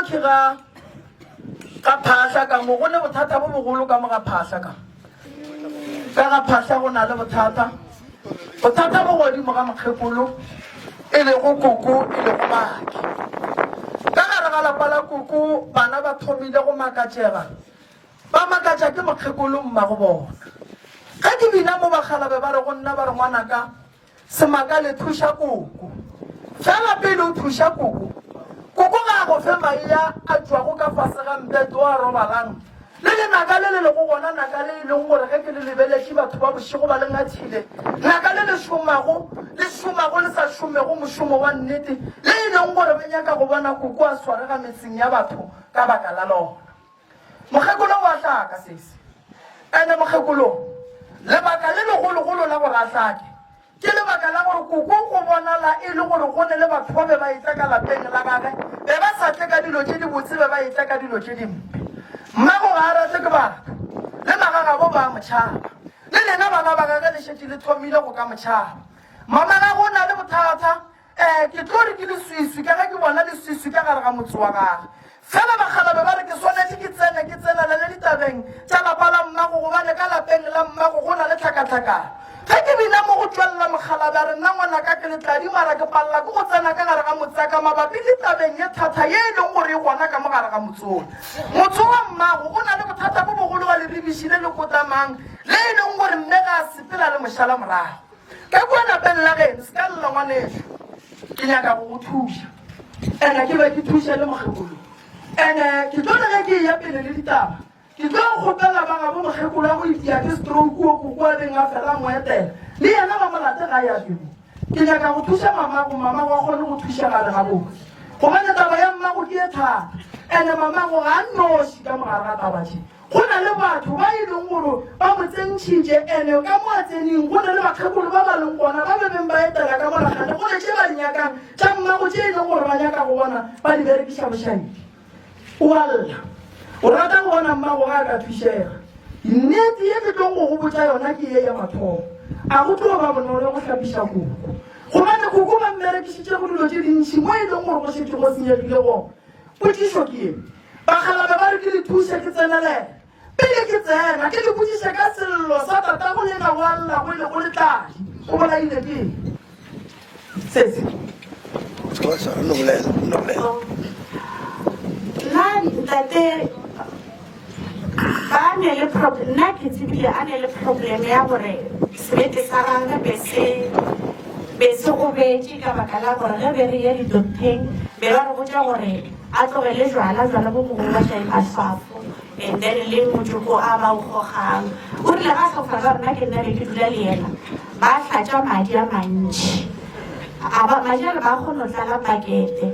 ke ga phahla ka mo go ne bothata bo bogolo ka mo ga phahla ka ga phahla go na le bothata bo godimo ga mokgekolo e le go koko e le go maki ka gare ga lapa la koko bana ba thomile go makatšega ba makatša ke mokgekolo mma go bona ga ke bina mo bagalabe ba re go nna ba re ngwanaka semaka le thuša koko fela pele o thuša koko ga go fe maia a tswago ka fase ga mpeto a robalang le lenaka le le go gona naka le leng gore ge ke le lebeletse batho ba bošego ba lengathile naka le le šomago le sa šomego mošomo wa nnete le e leng gore ba nyaka go bona koko a swarega metseng ya batho ka baka la lona mokgekolo wa tlaka sese ene mokgekolo lebaka le legologolo la gore a tlake ke lebaka la gore koko go bonala e le gore go ne le batho ba be ba etla ka lapeng la gage be ba sa tle ka dilo tse di botse be ba etla ka dilo tse dimpe mmago ga a rate ke batho le magaga bo ba motšhaba le lena bana ba gage le šetse le thomile go ka motšhaba mama ga go na le bothata ke tlo re ke leswiswi ka ge ke bona leswiswi ka gare ga motse wa gage fela bagalabe ba re ke swanetse ke tsenele le ditabeng tša lapa la mmago gobane ka lapeng la mmago go na le tlhakatlhakana ge ke bina mo go tswelela mogalabe a re nna ngwanaka ke letladi mara ke palela ke go tsena ka gare ga motsaka mabapi le tabeng ye thata ye e leng gore e gona ka mo gare ga motsona motho wa mmago o na le bothata bo bogolo ga leribiši le lekotamang le e leng gore mme ga a sepela le mošala morago ka kua lapeng la geno se ka lela ngwaneso ke nyaka go go thuša ene ke be ke thuše le mokgekolo ene ke tlo le ge ke eya pele le ditaba ke tlo kgopela ba gabo mokgekolo ya go itia ke stroke o koko a beng a fela moetela le yena ba molate ga ya pele ke nyaka go thuša mamago wa kgone go thušagale gabotse gobane taba ya mmago ke e thata ene mamago ga a noši ka mogare ga tabatše go na le batho ba e leng gore ba mo tsentšhitše ene ka mo a tseneng go na le bakgekolo ba ba leng gona ba bebeng ba etela ka molagane go ne tše ba di nyakang tša mmago tše e leng gore ba nyaka go bona ba di berekiša bošaedi o alla o rata go bona mmago ga a ka thušega nnete ye ke tlong go go botša yona ke ye ya mathomo a go tlo ba bonolo go hlapiša koko gobane koko ba mmerekišitše go dilo tše dintšhi mo e leng gore go šetse go senyegile gona potišo ke eng bagalabe ba re ke le thuše ke tsenelela pele ke tsena ke le botsiše ka sello sa tata go nyaka go alla go ile go letladi go bolaile ke sese ntate ba ne le problem nna ke tsebile a ne le problem ya gore sebete sa gage be se gobetse ka baka la gore ge be re ye di-docteng be ba re botsa gore a tlogele jwala bo mogolo ba šae maswafo and then le motsoko a ba o gogang o rile ga tlhofa ba rona ke nna be ke dula le ena ba tlatša madi a mantšhi madi ale ba kgone go tlala pakete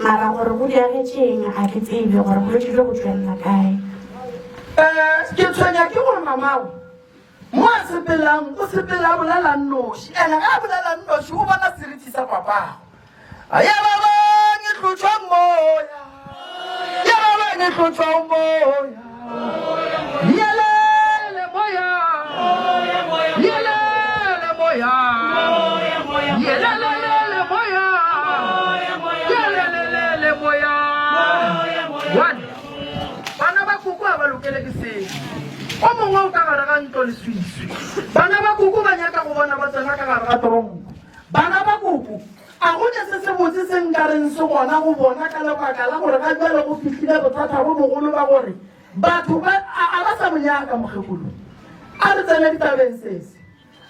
mara gore go diagetšeng a ke tsebe gore bolwetse jo go tswelela kae ke tshwenya ke gore mamago mo a sepelang o sepela bolela nnoši ene ga a bolela nnoši o bona seriti sa papago ya babang e tlotšwa moya ya babang e tlotšwa moya yelele moya yelele moya yelelele moya yelelele moya one bana ba koko a ba lokele ke seng o mongwe o ka gare ga ntlo leswiswi bana ba koko ba nyaka go bona ba tsena ka gare ga toronko bana ba koko a go ne se se botse se nkareng se gona go bona ka lebaka la gore ga jale go fitlhile bothata bo bogolo ba gore batho a ba sa monyaka mokgekolo a re tsene ditabeng sese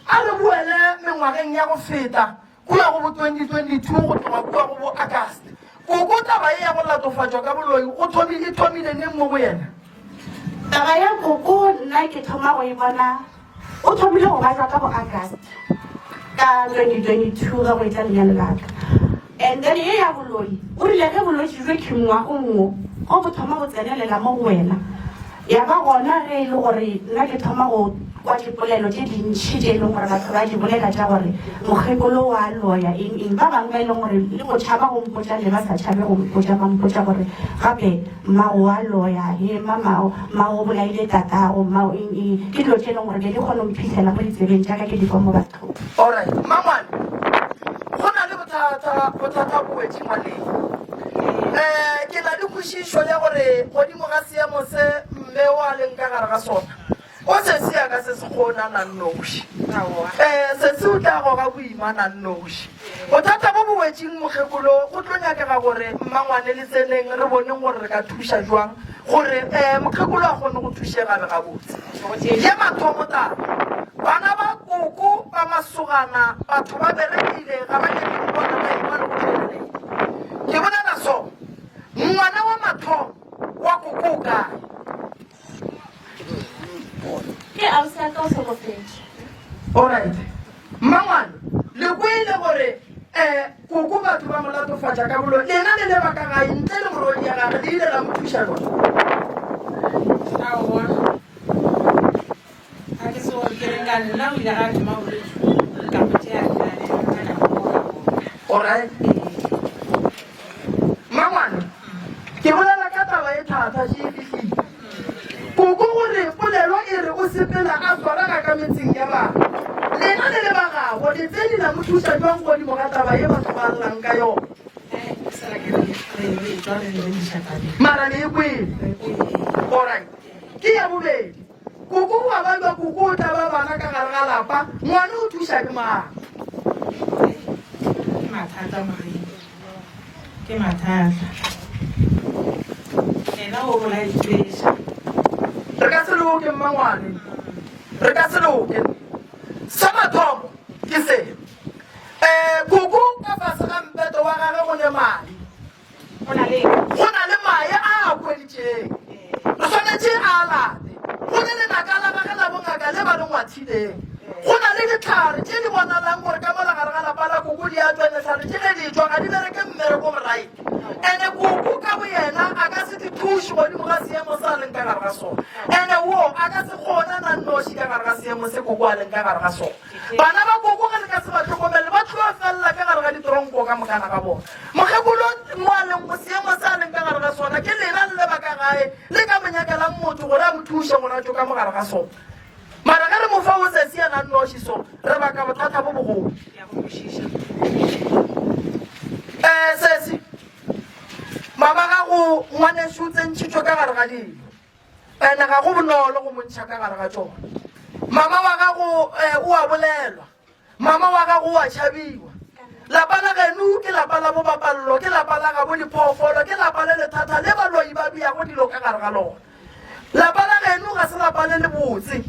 a re buele mengwageng ya go feta kua go bo 2022 go tloga kua go bo agust koko taba e ya go latofatšwa ka boloi e thomile neng mo go yena taba ya koko nna ke thoma go e bona o thomile go batla ka bo agust ka 2022 ga go etla lenyalo laka and then ye ya boloi o rile ge bolwetse jwe khingwa go ngwe go bo thoma go tsenelela mo go wena ya ba gona ge e le gore nna ke thoma go kwa dipolelo tše dintšhi tše e leng gore batho ba di bolela tša gore mokgekolo wa loya eng ba bangwe ba e leng gore le go tšhaba go mpotša le ba sa tšhabe go mpotša ba mpotša gore gape mmago wa loya e mao o bolaile tatago mao eng ke dilo tše e leng gore le di kgone mphitlhela mo ditsebeng jaaka ke di kwa mo bathong alright mangwane go na le bothata bo wetse ngwaneng ke na le kwešišo ya gore godimo ga seemo se mme wa leng ka gare ga sona o se se ya ka se se kgona nannoši se se o tla goga boima nannoši bothata bo bo wetseng mokgekolo go tlo nyakega gore mmangwane le tseneng re boneng gore re ka thuša jwang gore mokgekolo a kgone go thušegabe gabotse ye mathomo taba bana ba koko ba masogana batho ba berekile ga ba nyake bona ba ima le go tšwelelele ke bolela so ngwana wa mathomo wa koko o kae ke ausi ya ka o tlhokofetse alright mmangwane le kwele gore koko batho ba molatofatša ka bolo lena le lebaka gae ntle le morodi ya gage le ile la mo thuša lona alright mmangwane ke bolela ka taba e thata se e fihlile koko gore polelo e re o sepela a swaraga ka metseng ya bana lena le le bagago le tse di la mo thuša jwang godimo ga taba ye batho ba llang ka yona mara le e kwele alright ke ya bobedi koko wa ba koko o tla ba bana ka gare ga lapa ngwane o thuša ke mang ke mathata ena o bola ditleša re ka se loke mmangwane re ka se loke sa mathomo ke se koko ka fase ga mpeto wa gage go le mae go na le mae a kgweditšeng re tshwanetse a late go le lenaka la gage la bongaka le ba le ngwathileng go na le ditlhare tše di bonalang gore ka mola gare ga lapa la koko di a tswa letlhare tše ge di tswa ga di bereke mmereko morae ande koko ka bo yena a ka se di thuše godimo ga seemo se a leng ka gare ga sona ande wo a ka se kgona nannoši ka gare ga seemo se koko a leng ka gare ga sona bana ba koko ge le ka se ba tlhokomele ba tloa felela ka gare ga ditoronko ka mokana ga bona mokgekolo mo a leng go seemo se a leng ka gare ga sona ke lena le lebaka gae le ka monyakelang motho gore a mo thuše gona tso ka mo gare ga sona mara ge re mofa o se sea nannoši so re baka bothata bo bogolo sesi mama gago ngwaneso o tsentšhitšwe ka gare ga dilo ande ga go bonolo go montšha ka gare ga tsona mama wa gago o a bolelwa mama wa gago o a tšhabiwa lapa la geno ke lapa la bo bapallo ke lapa la gabo diphoofolo ke lapa le lethata le baloi ba biago dilo ka gare ga lona lapa la geno ga se lapa le le botse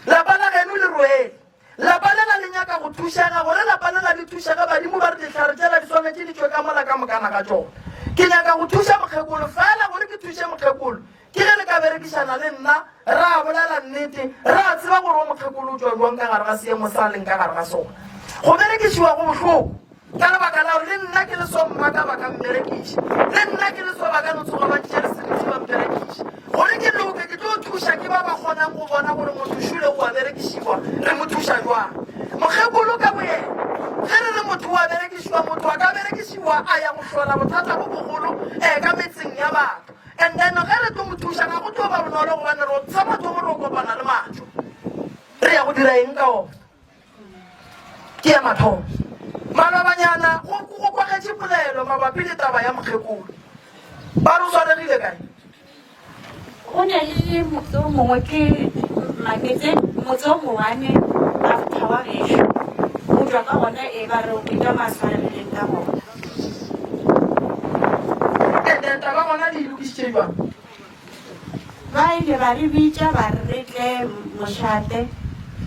lapa la geno le rwele lapa le la le nyaka go thušega gore lapa le la le thušega badimo ba re ditlhare tsela di tshwanetse di tswe ka mola ka mokana ga tsona ke nyaka go thuša mokgekolo fela gore ke thuše mokgekolo ke ge le ka berekišana le nna re a bolela nnete re a tseba gore o mokgekolo o tswa jwang ka gare ga seemo sa leng ka gare ga sona go berekišiwa go bohloko ka lebaka la gore le nna ke le so mmaka ba ka mberekiša le nna ke le so ba ka letsoga ba tšea leseriti ba mberekiša gore ke loke ke tlo thuša ke ba ba kgonang go bona gore motho šule o a berekišiwa re mo thuša jwang mokgekolo ka boyena ge re le motho wa berekišiwa motho a ka berekišiwa a ya go hlola bothata bo bogolo ka metseng ya batho and then ge re tlo mo thuša ga go tlo ba bonolo gobane re sa batho gore o kopana le matho re ya go dira eng ka ona ke ya mathomo malobanyana go kwagetše polelo mabapi le taba ya mokgekolo ba re o swaregile kae go ne le motse o mongwe ke maketse motse o mowane after wa gešo go tswa ka gona e ba re o ka maswareleng ka gona and taba gona di lokišitše jwang ba ile ba re bitša ba re re tle mošate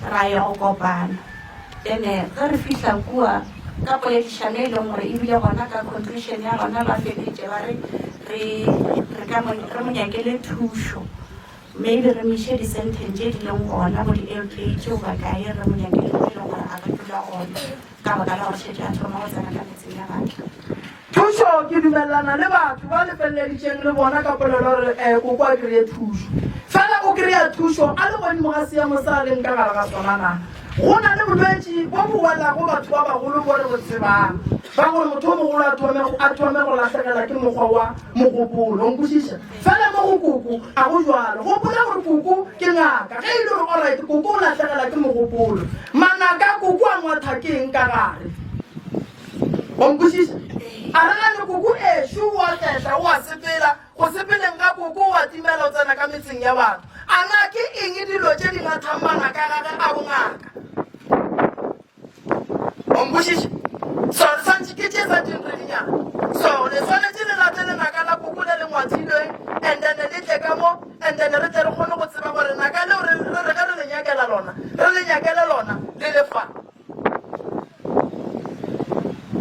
ra ya go kopana ene ge re fitlha kua ka poledišano e leng gore ebile gona ka conclusion ya gona ba feditše ba re re monyakele thušo maybe re miše di-sentence tše di leng gona mo di-lk tšeo ba kae re monyakele mo e leng gore a ka dula gona ka baka la gore šetse a thoma go tsena ka metseng ya batho thušo ke dumelelana le batho ba lefelleditšeng le bona ka polelo gore koko a kry-e thušo fela o kry-a thušo a le godimo ga seemo sa leng ka gare ga sonana go na le bolwetši bo bo welago batho ba bagolo bo re bo tsebang ba gore motho o mogolo a thome go latlhegela ke mokgwa wa mogopolo onkwešiša fela mo go koko a go jalo gopola gore koko ke ngaka ge e le gore orit koko o latlhegela ke mogopolo manaka koko a ngwathakeng ka gare onkwešiša a re gane koko ešo o a tletla o a sepela go se mebeleng ya batho a na ke eng dilo tse di ngathang bangaka gage a bongaka ombushiše so santse ke tše sa dinredinyana so le tshwanetse le latele ngaka la koko le le ngwathilweng and then le tle ka mo and then re tle re kgone go tseba gore ngaka leo re ge re le nyakela lona re le nyakele lona le lefa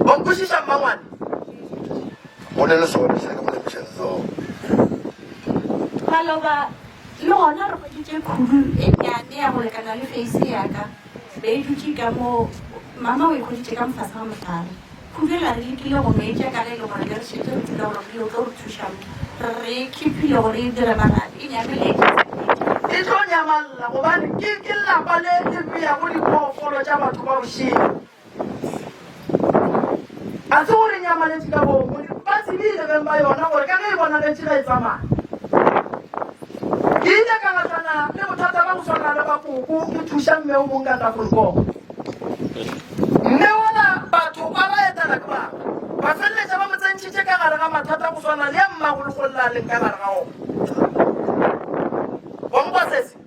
ombushiša mmangwane Bolele sone se ka bolemišana so maloba le gona re kgoditše khudu e nnyane ya go lekana le face yaka be e dutše ka mo mama o e kgoditše ka mofase ga motlhare khudu ela re lekile go meetša ka ge e le gore le re šetse re tsela gore le o tlo re thušang re kephile gore e dire barabe e nyamele e tlo nyamalela gobane ke lelapa le lebea go diphoofolo tša batho ba bošeng a se gore nyamaletse ka bomo ba tsebile beng ba yona gore ka ge e bonaletse ga e tsamaya ke ile ka gatlana le bothata ba go tshwana le bakoko ke thuša mme o mong ka tafolkoko mme ona batho ba ba etela ke baba ba feleletša ba mo tsentšhitše ka gare ga mathata go tshwana le ya mmagologolo a leng ka gare ga ona bompasese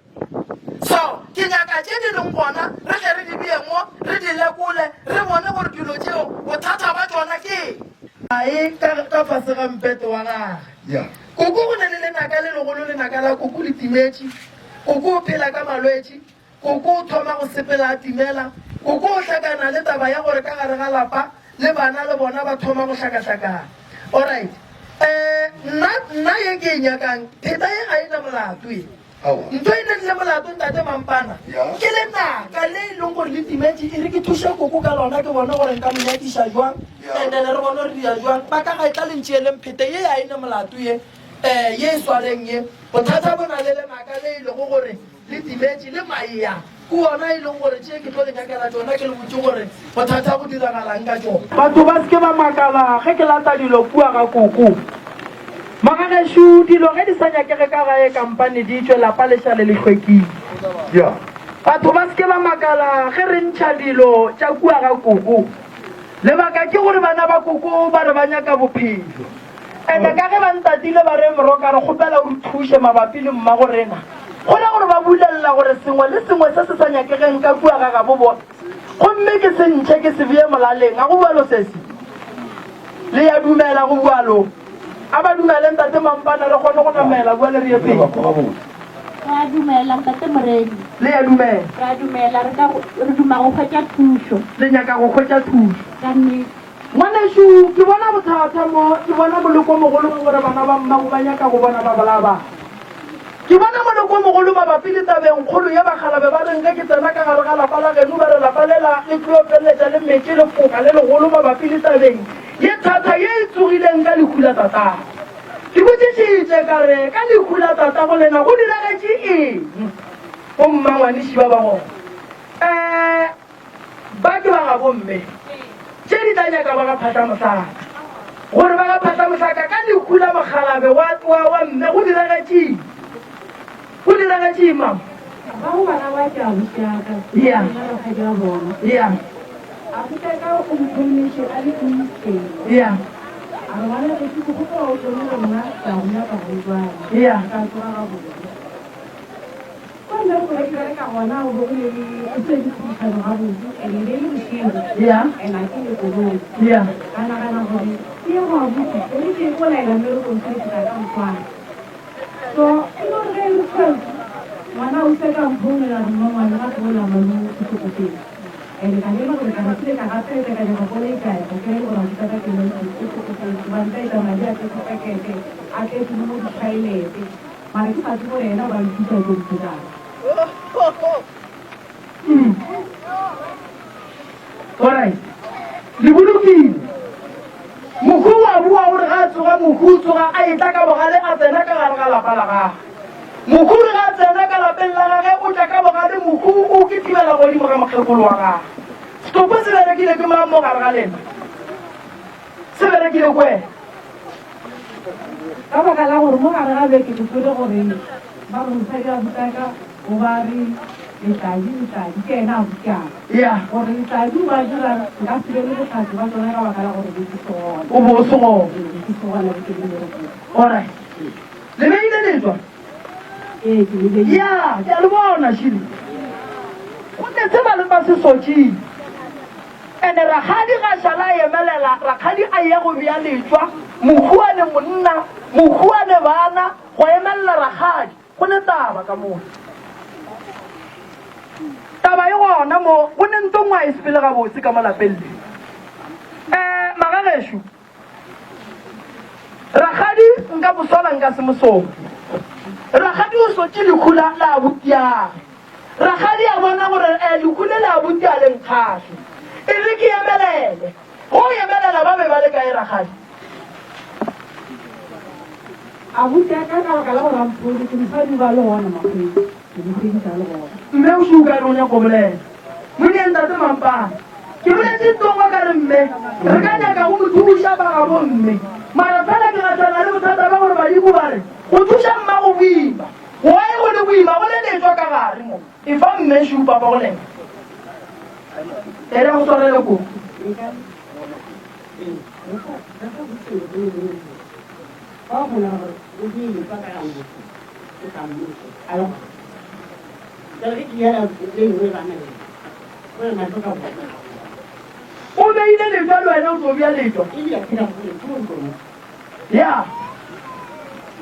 so ke nyaka tše di leng gona re tle re di biemo re di lekole re bone gore dilo tšeo bothata ba tsona ke ae ka fase ga mpete wa gage ya koko go na le lenaka le legolo lenaka la koko le timetše koko o phela ka malwetše koko o thoma go sepela a timela koko o hlakana le taba ya gore ka gare ga lapa le bana le bona ba thoma go hlakahlakana alright nna ye ke e nyakang pheta ye ga e na molato e ntho e ne le molato ntate mampana ke lenaka le e leng gore le timetše e re ke thuše koko ka lona ke bone gore nka menyakiša jwang and then re bone re dia jwang ba ka ga e tla lentšeeleng phete ye ya e ne molato ye ye e swaleng ye bothata bo na le lenaka le e lego gore le timetše le maea ke ona e leng gore tšee ke tlo lenyakela tsona ke le botse gore bothata go diragalang ka tsona batho ba seke ba makala ge ke lata dilo kua ga koko magagešo dilo ge di sa nyakege ka gae kampane di tswe lapa lešale le hlwekile ya batho ba seke ba makala ge re ntšha dilo tša kua ga koko lebaka ke gore bana ba koko ba re ba nyaka bophelo ande ka ge ba ntatile ba re moroka re kgopela o re thuše mabapi le mmago rena go le gore ba bulelela gore sengwe le sengwe se se sa nyakegeng ka kua ga gabo bona gomme ke se ntšhe ke se bee molaleng ga go bualo sese le ya dumela go bualo a ba dumeleng tate mampana re kgone go namela bua le re ye pele ra dumela ntate moredi le ya dumela ra dumela re duma go kgwetša thušo le nyaka go kgwetša thuso ka nnete ngwanešo ke bona bothata mo ke bona moleko mogolo gore bana ba mmago ba nyaka go bona babalaba ke bona moleko mogolo mabapi le tabeng kgolo ye bagalabe ba reng ge ke tsena ka gare ga lapa la geno ba re lapa lela le tlo feleletša le metse le foka le legolo mabapi le tabeng ye thata ye e tsogileng ka lehu la tatago ke botsešitše ka re ka lehu la tatago lena go diragetše eng go mmangwaneši ba bagone ba ke ba ga bomme tše di tla nyaka ba ga phata mosaka gore ba ga phata mosaka ka lehu la mogalabe wa mme go diragetšeng mama ba go bana ba ke a bosiaka Yeah. ga ja bona ya a feta ka o mphomeshe a le itseng ya a re bana ke go go o tsone rona ka rona ka go bua ya ka tswa ga bona kwa nna go le ka gona o go le o se di thusa ga botse ene le le bosigo ya ena ke le go bona ya kana gore ke go a botse o le ke go la ela me go ntse ka mfana so e no re le tsho mana o se ka mphomela mo ngwana ga go la mano go tsopoteng ene ka le gore ka se ka ga se ka ga go le ka go ke go ra ka ka ke le go tsopoteng ba nta ita madi a ke ka ke a ke mo di tšhailete mara ke sa go rena ba ntse go tsaya alright le bolokile mokhu wa bua gore ga tsoga mokhu tsoga a etla ka bogale a tsena ka gare ga lapa la gage mokhu re ga tsena ka lapeng la gage o tla ka bogale mokhu o ke thibela godimo ga mokgekolo wa gage stopo se berekile ke mang mo gare ga lena se berekile kwena ka baka la gore mo gare ga beke ke tsole gore ba re mosadi a butaka o ba re letadi ke ena a butaka ya gore letadi ba dirang nka sebele botlhatsi ba tsone ka baka la gore ke sogone o bo o segone ke sogone ke le alright le beile letswa ya ke a le bona shile o ne se ba le ba se sotšile ene rakgadi ga šala emelela rakgadi a ye go bea letswa mohuane monna mohuane bana go emelela rakgadi go ne taba ka moo taba e gona mo go ne ntongwa e sepele gabotse ka malapeng le magagešo rakgadi nka bosola nka se mosong rakgadi o sotse lekhula la butiage rakgadi a bona gore lekhule la butia le nkgatlhe e re ke emelele go emelela ba be ba le kae rakgadi abuti ka baka la gore ampodi ke mosadi ba le gona makgwedi ke mokgwedisa le gona mme o suka re o nyako bolela monentate mampane ke boletse tongo ka re mme re ka nyaka go mo thuša ba gabo mme mara fela ke gatlana le bothata ba gore badimo ba re go thuša mma go boima goe go le boima go le letswa ka gare mo e fa mme šupa ba go lena ere go tshwarele koko o beile letswa le wena o tlo bja letswa ya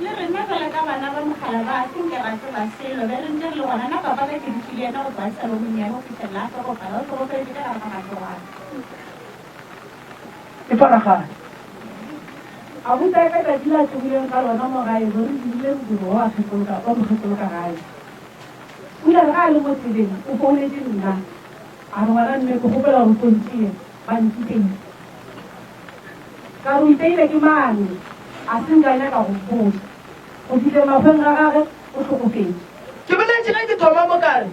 le rena fela ka bana ba mogala ba senke ra se ba selo be re ntse le gona na papa ka ke dikile ena go tsa lo monyane go fitlhela ka go pala go go ka ra ga tloga e faragane abuti ka ka dila tshogileng ka lona mo gae bo re dile modiro wa mokgetoloka gae o ile ga le mo tseleng o founetse nna a re ngwana mme ke gopela go kontile ba ntiteile ka re o iteile ke mane a senkanya ka go fola go fitlhe mafeng ga gage o tlhokofetse ke boletse ge ke thoma mo kare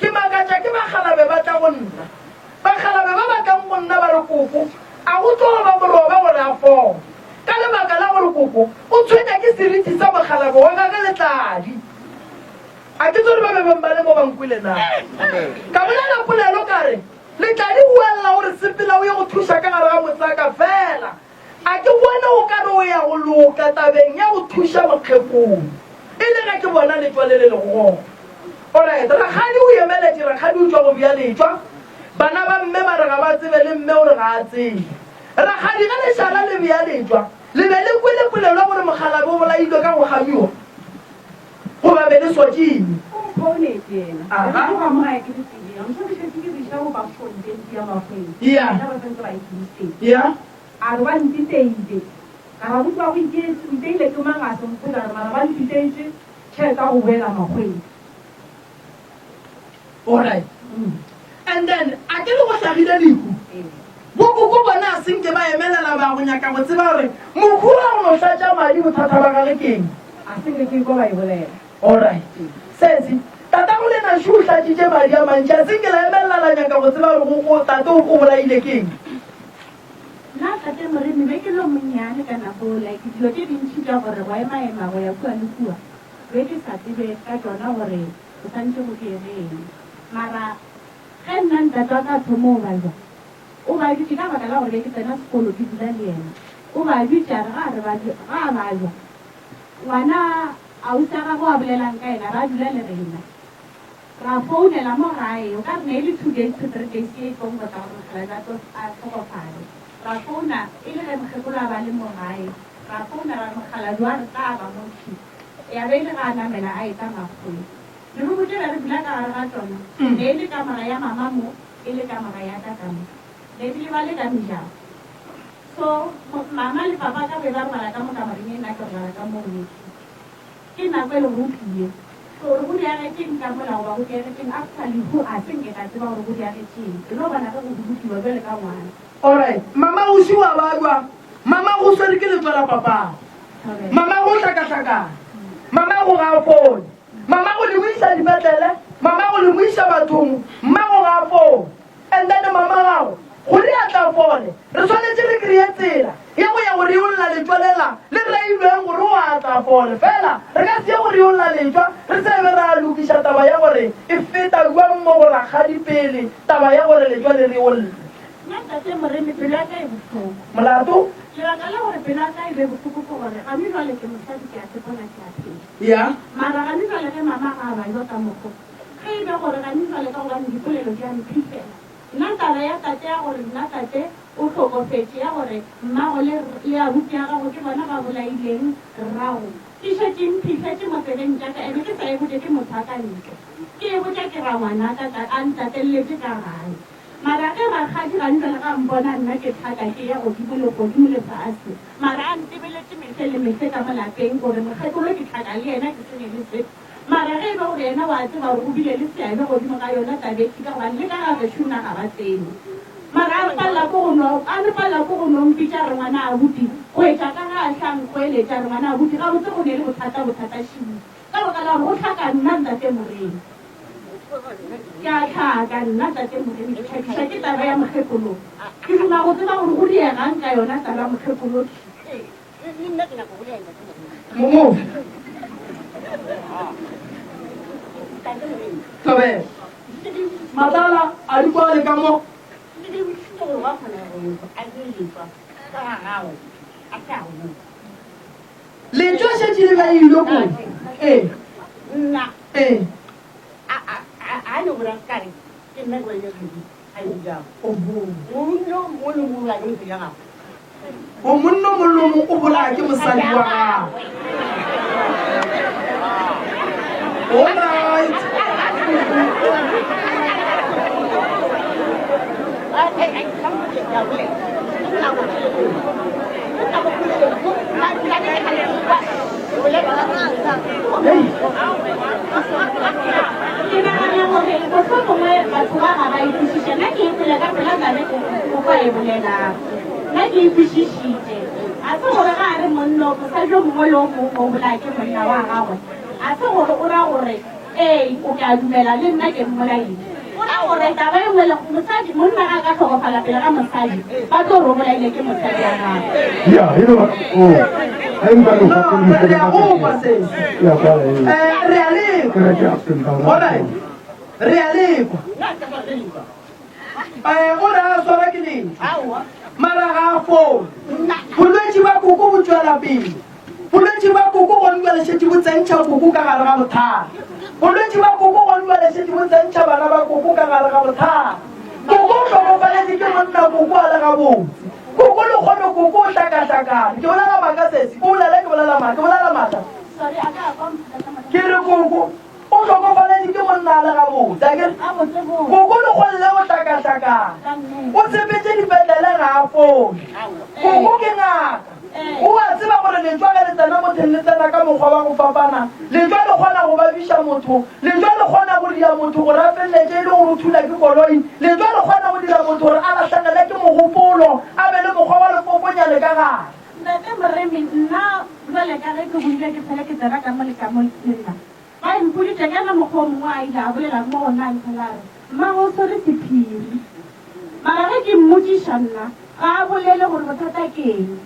ke makatša ke bagalabe ba tla go nna bagalabe ba batlang go nna ba re koko a go tlogo ba moroba gore a foo ka lebaka la gore koko o tshwenya ke seriti sa mogalabe wa gage letladi a ke tsore ba bebeng ba le mo bankwile na ka bolela polelo kare letladi buelela gore sepela o ye go thuša ka gare ga motsaka fela a ke bone o ka re o ya go loka tabeng ya go thuša mokgekong e le ge ke bona letswa le le legogong orit rakgadi o emeletse rakgadi o tswa go bja letswa bana ba mme ba re ga ba tsebe le mme o re ga a tsebe rakgadi ga lešala le bja letswa le be le kwele polelwa gore mogalabe o bolailwe ka go gamiwa goba be le swatšene ya a re ba ntiteile ka ra botsa go iteile ke mangasengkgolare mara ba ntiteitse tšhe ka go boela makgwedi orit and then a ke le go tlhagile leku bokoko bona a senke ba emelela ba go nyaka go tseba gore mokgua go no tlatša madi bothata ba gage keng a senke ke ko ba e bolela orit sese tata go lena šu o tlatšitše madi a mantši a senke la emelela la nyaka go tseba gore tate o go bolaile keng nna tate moremi be ke lo monnyane ka nako like dilo tse dintšhi tša gore go emaema go ya kua le kua be ke sa tsebe ka tsona gore o tshwanetse go kereng mara ge nna ntate wa ka thomo o balwa o ba dutse ka baka la gore be ke tsena sekolo ke dula le ena o ba dutse a re ga a balwa ngwana ausa ga go a bolelang ka ena ra dula le rena ra founela mo gae o ka re ne e le 2 days to 3 days ke e tong botsa gore mogalajato a tlhokofale ra founa e le ge mokgekolo a ba le mo gae ra founa ra mogalajo a re tla ba motlhi ya be e le ga a namela a e ka makgolo le bo botse ba re dula ka gare ga tsona ne e le kamara ya mama mo e le kamara ya tata mo le ebile ba le ka mejago so mama le papa ka be ba re bala ka mo kamareng e nna ke re bala ka mo metsi ke nako e le go tlile so re go diagetseng ka molao ba go diagetseng actually go a senke ka tseba gore go diagetseng e no bana ka go dubutiwa bele ka ngwana orit mama o siwa balwa mama go swere ke letswa la papa mama go tlhakatlhakana mama go ga fone mama go le moisa dipetlele mama go le moisa bathong mma go ga fone and then mama gago go di a tla fone re tshwanetse re kry-e tsela ya go ya gore eolla letswalela le railweng gore o a tla fone fela re ka se ye gore eolla letswa re tsebe re a lokiša taba ya gore e feta jwang mo go rakgadi pele taba ya gore letswa le re olle nna tate moremi pelo ya ka e botlhoko molato lebaka la gore pelo a ka e be botlhoko ke gore ga jwale ke mosadi ke a se bona ke a phela ya mara ga jwale ge mama ga ba yo ka mokgo ge e be gore ga jwale ka gobane dipolelo di a mphifela nna taba ya tate ya gore nna tate o tlhokofetse ya gore mmago le abuti ya gago ke bona ba bolaileng rrago ke šetse mphifetse mo tseleng jaaka ebe ke sa e botse ke motho a ka ntle ke e botse ke ra ngwana a ntateletse ka gae mara ge rakgadi gantse le ga mbona nna ke thaka ke ya godimo le fatshe mara a ntebeletse metlhe le metlhe ka mo lapeng gore mokgekolo ke thaka le ena ke sene le sepe mara ge e be gore ena wa tseba gore o bile le seabe godimo ka yona tabeki ka gobane le ka ga gešona ga ba tsene mara a palela ko go nompitša re ngwana a buti go etša ka ga a tlang go eletša re ngwana a buti ga botse go ne le bothata šimo ka boka la gore go tlhaka nna ntate moreng ke a tlhaka nna tate moreng ke tlhakiša ke taba ya mokgekolo ke duma go tseba gore go diegang ka yona taba ya mokgekolo momo tobe matala a di kwa le ka mo letšo šetše le ba ile ko o monno molomo o bolaya ke mosadi wa gago alright ke nagana gore mohlomongwe batho ba ga ba ikwešiše nna ke epela ka pela tsabe o kwa e bolelang nna ke ikwešišitše a se gore ga a re monno mosadi o mongwe le o mongwe o bolaya ke monna wa gagwe a se gore o ra gore ee o ke a dumela le nna ke mmolaile o ra gore taba e nngwe mosadi monna ga ka tlhokofala pele ga mosadi ba tlo re o bolaile ke mosadi ya gagwe Yeah, you know what? Oh, I'm going no re a gopa se re a lekwa alright re a lekwa o re a swara ke leng mara ga a fone bolwetši ba koko bo tswela pele bolwetši ba koko gone jale šetše bo tsentšha koko ka gare ga bothata bolwetši ba koko gone jale šetše bo tsentšha bana ba koko ka gare ga bothata koko o tlhokofaletse ke monna koko a le ga botse koko le kgone koko o hlakahlakane ke bolela maka sesi o bolela ke bolela maatla ke re koko o tlhokofaletse ke monna a le ga botse akere koko le kgonle o hlakahlakane o tsepetse dipetlele ga a fone koko ke ngaka o a tseba gore letswa ge le tsena motheng le tsena ka mokgwa wa go fapana letswa le kgona go babiša motho letswa le kgona go dira motho gore a feleletse e le gore o thula ke koloi letswa le kgona go dira motho gore a latlhangele ke mogopolo a be le mokgwa wa lefoponyane ka gare ntate moremi nna jale ka ge ke buile ke phele ke tsena ka mo lekamo nna ba mpoditse ka na mokgwa o mongwe a ile a bolelang mo gona a ntlhelare mmago o swere sephiri mara ge ke mmotsiša nna ga a bolele gore bothata ke eng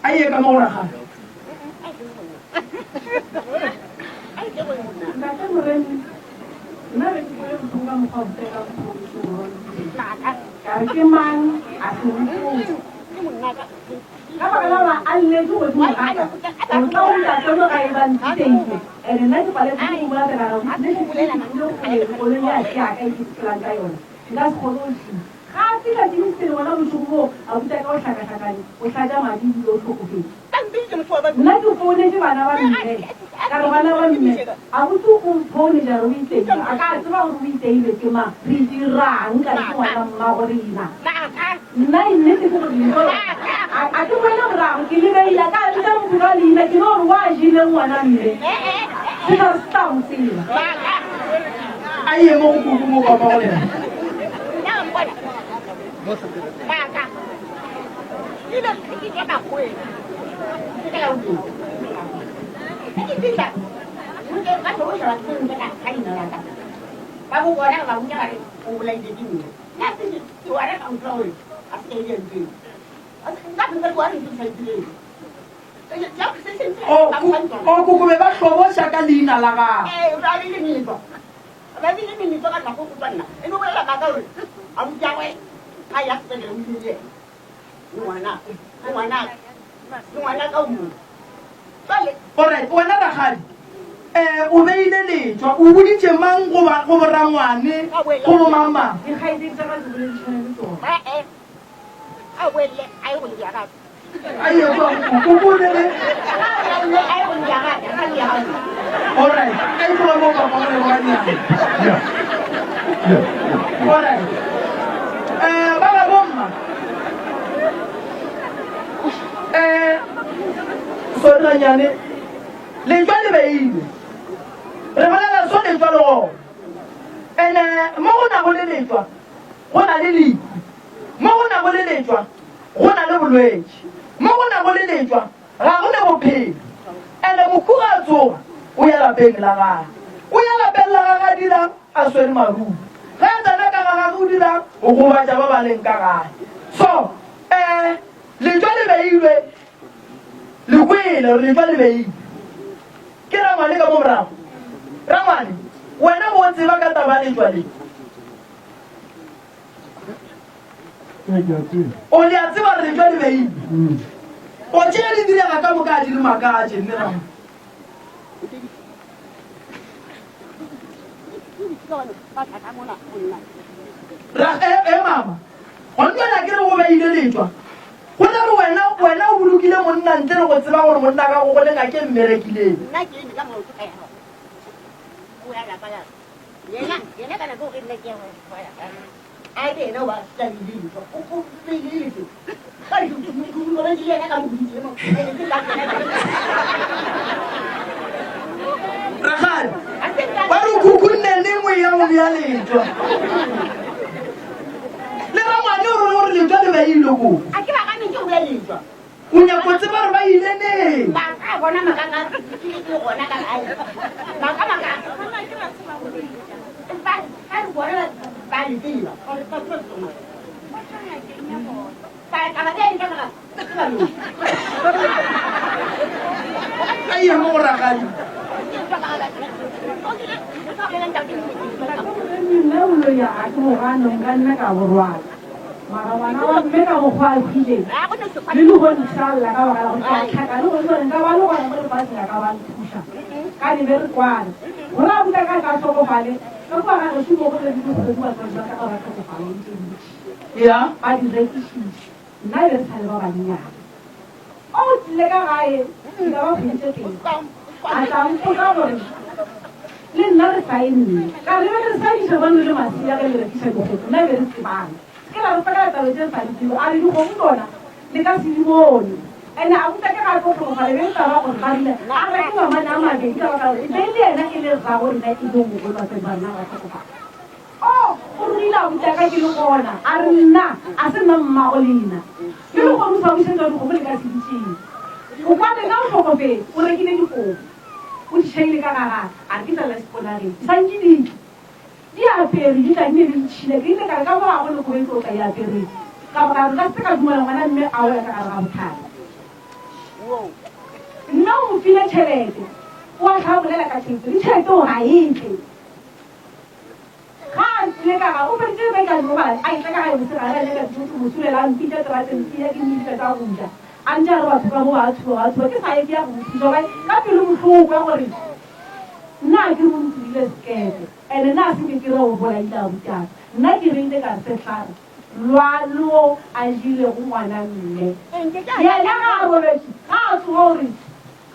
a ye ka mogoragana ntate moremi nna re ke bole bothong ka mokgwa boteka kare ke mang a semotho ka baka la ba a lleetse godimo aka o tla o ntateno ga e ba ntiteile and nna ke paletse ke bolatela le kolong ya ke aka e ke sekelang ka yona nka se kgone o tlile ga a fila ke ntse le bona bošogo bo a buta ka o tlhakatlhakane o tlatša madi dilo o tlhokofetse nna ke founetse bana ba mme ka re bana ba mme a botse o founetša re o iteile a ka tseba gore o iteile ke ma re dirang ka ke ngwana mma gorena nna nnete ke gore a ke boele morago ke lebeila ka nta mokgolo a leina ke no gore wa jile ngwana mme ke ka se tla motsela a ye mo go koko mo papa go lena o koko be ba hloboša ka leina la gago Alright, wena Rakgadi. O beile letšwa o boditše mang goba go borangwane go bo mama Di kgaitsedi tsa ka di boledišana le tsona. aye o bolele alright e tloga mo papa gore wa nyana alright ba ba bomma sorry ganyane letšwa le beile re bolela so letšwa le gona and mo go na go le letšwa go na le lefu mo go na go le letšwa go na le bolwetši mo go na go le letšwa ga go le bophelo and mokhuga a tsoga o ya lapeng la gage o ya lapeng la gage a dirang a swere marumo ga a tsena ka ga gage o dirang o gobatša ba ba leng ka gae so letšwa le beilwe le kwele gore letšwa le beilwe ke rangwane ka mo morago rangwane wena mo tseba ka taba letšwa le o le a tseba re letšwa le beilwe o tšee le direga ka moka a di le maka a tšenne ramo mama gonnana ke re go beile letšwa go na re wena o bolokile monna ntle le go tseba gore monna ka go go lenga ke mmerekileng Rakgadi ba re khukhunne lengwe ya go ya letšwa le rangwane o rone gore letšwa le beile ko o nyako tseba gore ba ile neng aye mo go Rakgadi Nna o lo ya a ke mo ganong ka nna ka borwala. Mara bana ba mme ka mokgwa a phileng. Le le go ntšhalla ka baka la go tlhaka le go gore nka ba le gona mo lefatsheng la ka ba nthuša. Ka di be re kwane. Gore a buta ka tlhokofale ka kwa ga gešo mo go le dikgwedi ba tswa ka ba tlhokofale ya ba di rekišitše. Nna e be re sa le ba bannyane. O tlile ka gae ka ba pheditše teng. A tla mpotsa gore le nna re sa enne ka re be re sa diša bane le masia ge le rekiša dikgomo nna be re tsebane ke la re fela taba tse sa ditiro a le dikgomo tsona le ka se di bone ande a buta ke ga tlo tlhoga le be taba gore ba rile a re ke mamane a mabedi ka baka gore le ena e le ra gore nna e dong go ba se bana ba tlhoga o rile a buta ka ke le gona a re nna a se nna mmago leina ke le gone o sa busetsa dikgomo le ka se ditšeng o kwane ka o tlhokofetse o rekile dikgomo o tšhaile ka gaga a ke tsala seponageng santse di apere di tla nne le ntšhile ke ile kare ka mo gago le kobetse o tla e apereng ka baka re ka se ka dumela ngwana mme a oya ka gare ga bothata nna o mo file tšhelete o a tlhabolela ka tšhelete le tšhelete o ga etle ga a tlile ka ga o feditse be ka robala a itla ka gae bosegare mosulelang pita teratentia ke mmedika tsa goja a ntse a re batho ka mo ba tshuba ke sa etse ya go thusa bae ka pelo botlhoko ya gore nna ke re montsebile sekete and nna a seke kry go bolaile a botaka nna ke reile ka setlhare lwalo a jile go ngwana mme yena ga a robetse ga a tsoga gore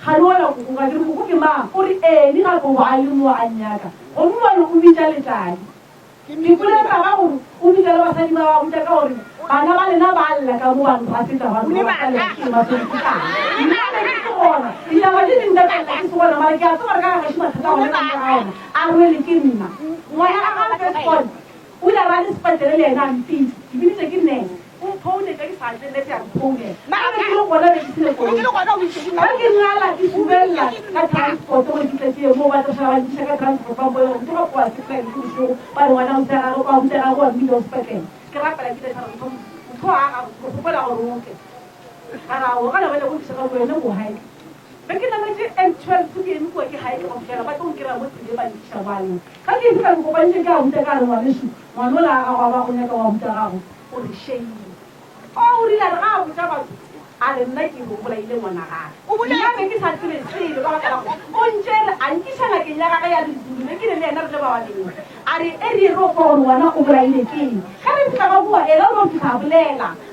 ga le wela koko ka kere koko ke mang ore ene ga kobo a le mo a nnyaka gone wane o bitsa letsadi dipoletsa ga gore o bitsa le basadi ba ba botsa ka gore bana ba lena ba lla ka mo bane ba feta gona ditaba di dingwe ka ke segona mara ke a tsogore ka gašo mathata gone ka gaona a rwele ke nna ngwana a ga fesone o ile ra le sepatele le ena a mpitse ke biditse ke nnene o phounetsa ke santleletse ya mphounela ke le gona be ke sile koloi ga ke ngala ke subelela ka transport gore ke tletsee mo ba tlošala ba ntšha ka transport ba boe gore tloga koa setlele ke bošogo ba re ngwana motsegago kwa motsegago wa mmile o sepetele ke rapela ke tletsa ntho a gopola gore oke arago ga lebele go tšhega wene go haeke be ke nametse actual ke eme kua ke haeke go fela ba tlo kry-a mo tsile ba ntšha bane ga ke ise ka nkopantše ke a buta ka re ngwaneso ngwane o le a gago a ba go nyaka wa buta gago gore shaile o rile re ga botsa batho a re nna ke go bolaile ngwana gae nna be ke sa tsebe selo ka baka la go o ntse a nkisa ngakeng ya gage ya Lezulu be ke le ena re le ba babedi a re e re ro go gore ngwana o bolaile keng ga re fitla ba bua ela o ro fitla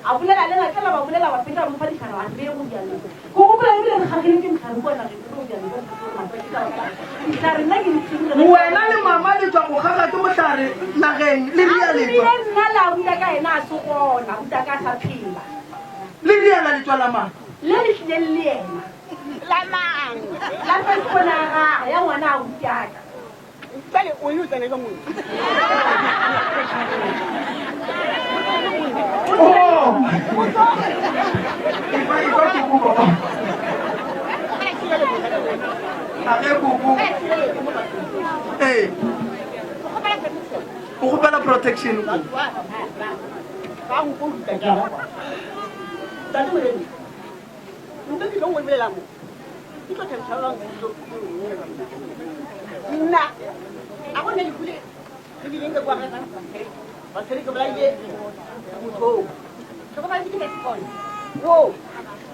a bolela le ngakela ba bolela ba feta mo fa dikgana a be go diana go go bolaile re ga ke ke mkhare bona re go diana go tla re nna ke le wena le mama le tswa go gaga ke motlare nageng le ria le tswa nna la buta ka ena a se gona buta ka sa phela le ria la le tswa la mang le le tlile le ena la mang la fa tsona ga ya ngwana a butaka Bale o yo tsane ka mo. oh ifa kuku baba ake kuku o gopela protection ko Ba go go ka ja. Ta le mo. Nka ke lo mo belela mo. Ke tlo tla tsala ngo. Nna. A go ne le kule. Ke di lenga kwa ga ka. Ba tsere ke bla ye. Mo go. Ke ba ke ke ko. Wo.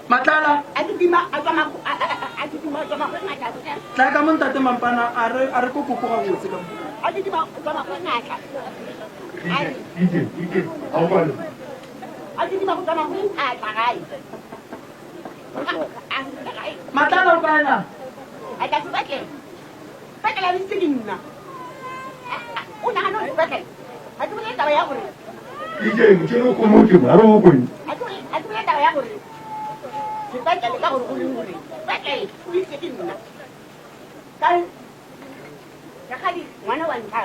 matlala A ke dima a tsama go ngaka. tla ka montate mampana a re ko kuku ga botse ka A ke dima tsama go ngaka. Ike, awal. A ke dima go tsama go ngaka gae. matlala o kana A ka sebake. Baka la nna. O na no sebake. A ke bolela taba ya gore. Ike, mutshelo ko mo ke maro ko ni. A ke bolela taba ya gore. Sebake le ka gore go le gore. Baka o itse ke nna. Ka ya ga di ngwana wa ntšha.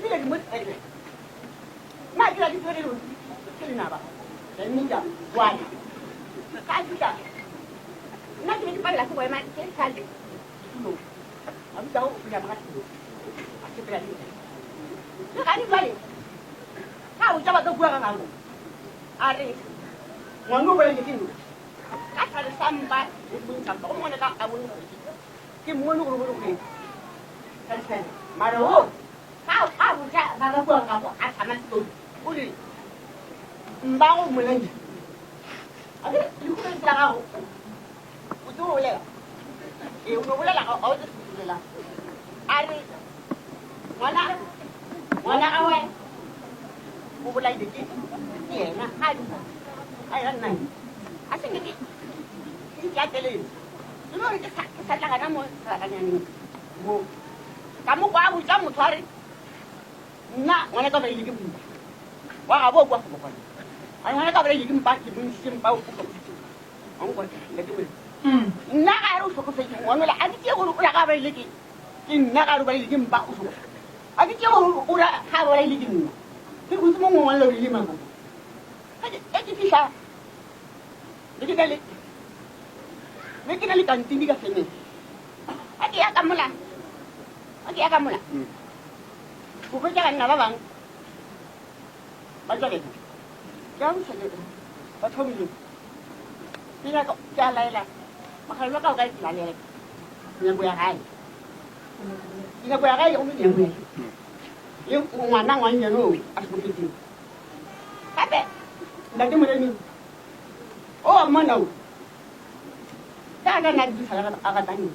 Ile di mo tsele. Ma ke la di tsele lo. Ke le naba. Le nja wa. Ka tsika. Nna ke di pala go ema ke tsale. No. Aku tahu punya makan dulu. Aku berani. Sekali balik. Kau coba tu gua kan aku. Ari. Nganu boleh jadi dulu. Kata sampai pun sampai kamu nak kamu. Ki mulu guru ni. Kan. Maru. Kau buka bangga gua kamu asaman tu. Uli. Mbau mulai. Ada lu kan cakap. Betul boleh. Uno boleh lah kau tu. Ari, mana awak? Mulai dikit, ni nak ada, ada nai. Asal ni, ini jadi le. Dulu kita salah kamu, salahnya ni. Bu, kamu kau kamu cari. Nak mana kau beri lagi? Wah, abu aku bukan. Ayah mana kau beri lagi empat, sim bau bukan. Kamu kau lagi beri. Nak harus fokus saja. Orang lah, ada dia orang nak beri lagi. Nak harus beri lagi empat usul. Ada dia orang harus beri lagi ni. Kita semua orang lalu lima tu. Jadi bisa. Jadi kali. Mereka kali kantin di kafe ni. Adi akan mula. Bukan jangan nama bang. Baca deh. Jangan saja. Baca dulu. Bila kau jalan lah. Makanya kau kali jalan ni. Yang buaya kai. Yang buaya kai yang yang buaya. Yang mana orang yang lu asal begitu. Tapi, nanti mana ni? Oh mana? Dah ada nanti salah agak tanya.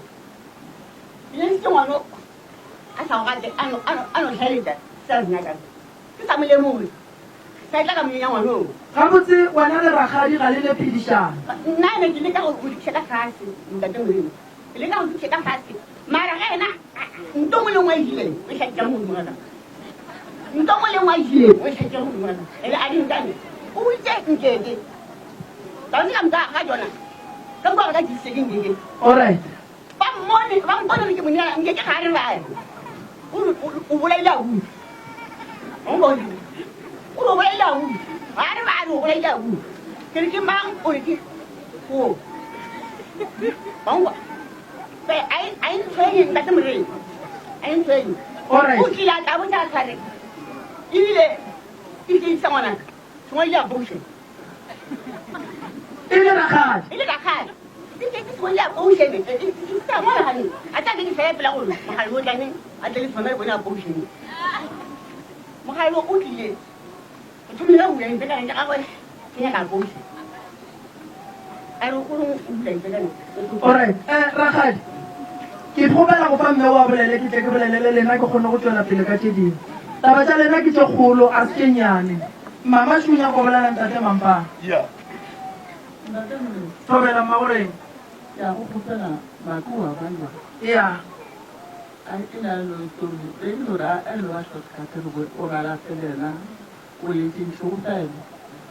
Ini semua lu asal agak anu hari dah. Sebenarnya kan. Kita melihat mulu. Saya tak kami yang mana. gabotse wena le ragadi ga le le phedišana Nna ne ke leka go dikisa fase ntate modimo ke leka go dikisa fase mara ga ena nto mo le ngwa ile o sa tla mo ngwana nto mo le ngwa ile o sa tla mo ngwana ele a di ntane o itse nkeke ta ni kam ga jona ka ba ga dise ke ngeke alright ba mmone ke monyana ngeke ga re ba o bolela o ngo o bolela o Ada baru boleh jauh. Kerja mang boleh di. Oh. Bangga. Be ain training tak meri. Ain training. alright Uji lah tahu tak cari. Ini le. Ini sama nak. Semua ya bullshit. ile ragadi Ini dah kan. Ini semua ya bullshit ni. Ini sama lah ni. Ada ni saya bilang ulu. Mahal lu jangan. Ada ni semua punya bullshit. Mahal lu uji le. Cuma yang yang dengan yang apa? ke nyaka bohle a re o ntse alright rakgadi ke kgopela go fa mme wa bolele ke tle ke bolelele lena ke kgone go tswela pele ka tse dingwe taba tsa lena ke tse kgolo a se ke nyane mama šunya go bolela ntate mampang thobela mmagoreng ya go kgopela mako wa banna ya a ena le tori e le gore a le wa shortcut re o ra la felela o etse ntho go fela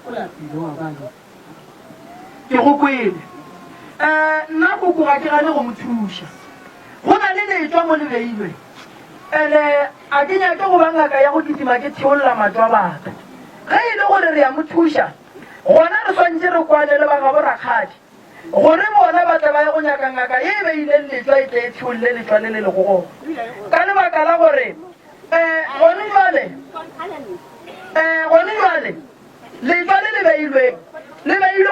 o la pile wa banna ke go kwele nna koko ga ke gane go mo thuša go na le letswa mo lebeilwe ande a ke nyake go ba ngaka ya go kitima ke theolola matlo a batho ge e le gore re ya mo thuša gona re swantse re kwane le baga borakgadi gore bona ba tle ba ye go nyaka ngaka e beileng letswa e tle e theolole letswa le le legogong ka lebaka la gore gone jale letswa le lebeilwe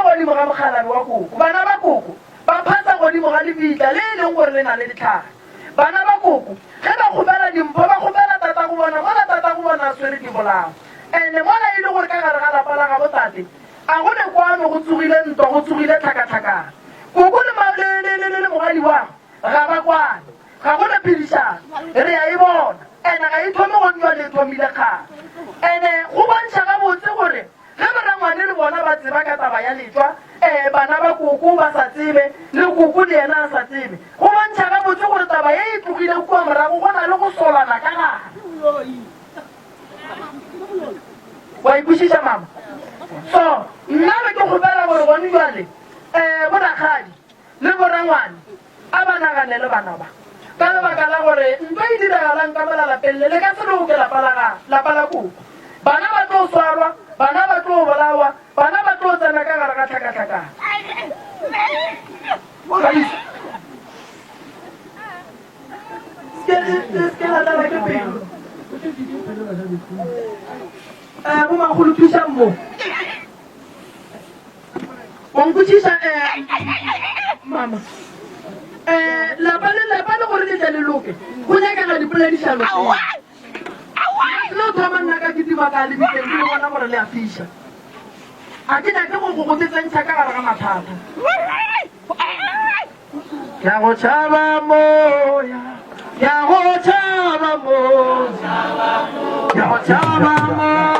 godimo ga mogalabi wa koko bana ba koko ba phatsa godimo ga lebitla le e leng gore le na le ditlhare bana ba koko ge ba kgopela dimpho ba kgopela tata go bona mola tata go bona a swere dibolao ande mola e le gore ka gare ga lapa la ga botate a go ne kwano go tsogile ntwa go tsogile tlhakatlhakana koko le mogadi wa ga ba kwane ga go ne phedišano re a e bona ande ga e thome go ntswa le thomile kgang ande go bontšha gabotse gore ge barangwane le bona ba tseba ka taba ya letswa bana ba koko ba sa tsebe le koko le ena a sa tsebe go bontšha gabotse gore taba ye e tlogile kua morago go na le go solana ka gare wa ikwešiša mama so nna be ke kgopela gore gone jale borakgadi le borangwane a ba naganele bana ba ka lebaka la gore ntwa e diragalang ka molalapeng le ka se leoke lapa la koko bana ba tlo swarwa bana ba tlo bolawa bana ba tlo tsena ka gare ga tlhakatlhakana ke latela ke pelo bo magolo thušang mo onkwešiša mama lapa le gore le tla le loke go nyakega dipoledišano le thoma nna ka ketima ka lebiteng ke le bona gore le a fiša a ke nyake go go tsetsentšha ka gare ga mathata ya go tšhaba moya ya go tšhaba moya ya go tšhaba moya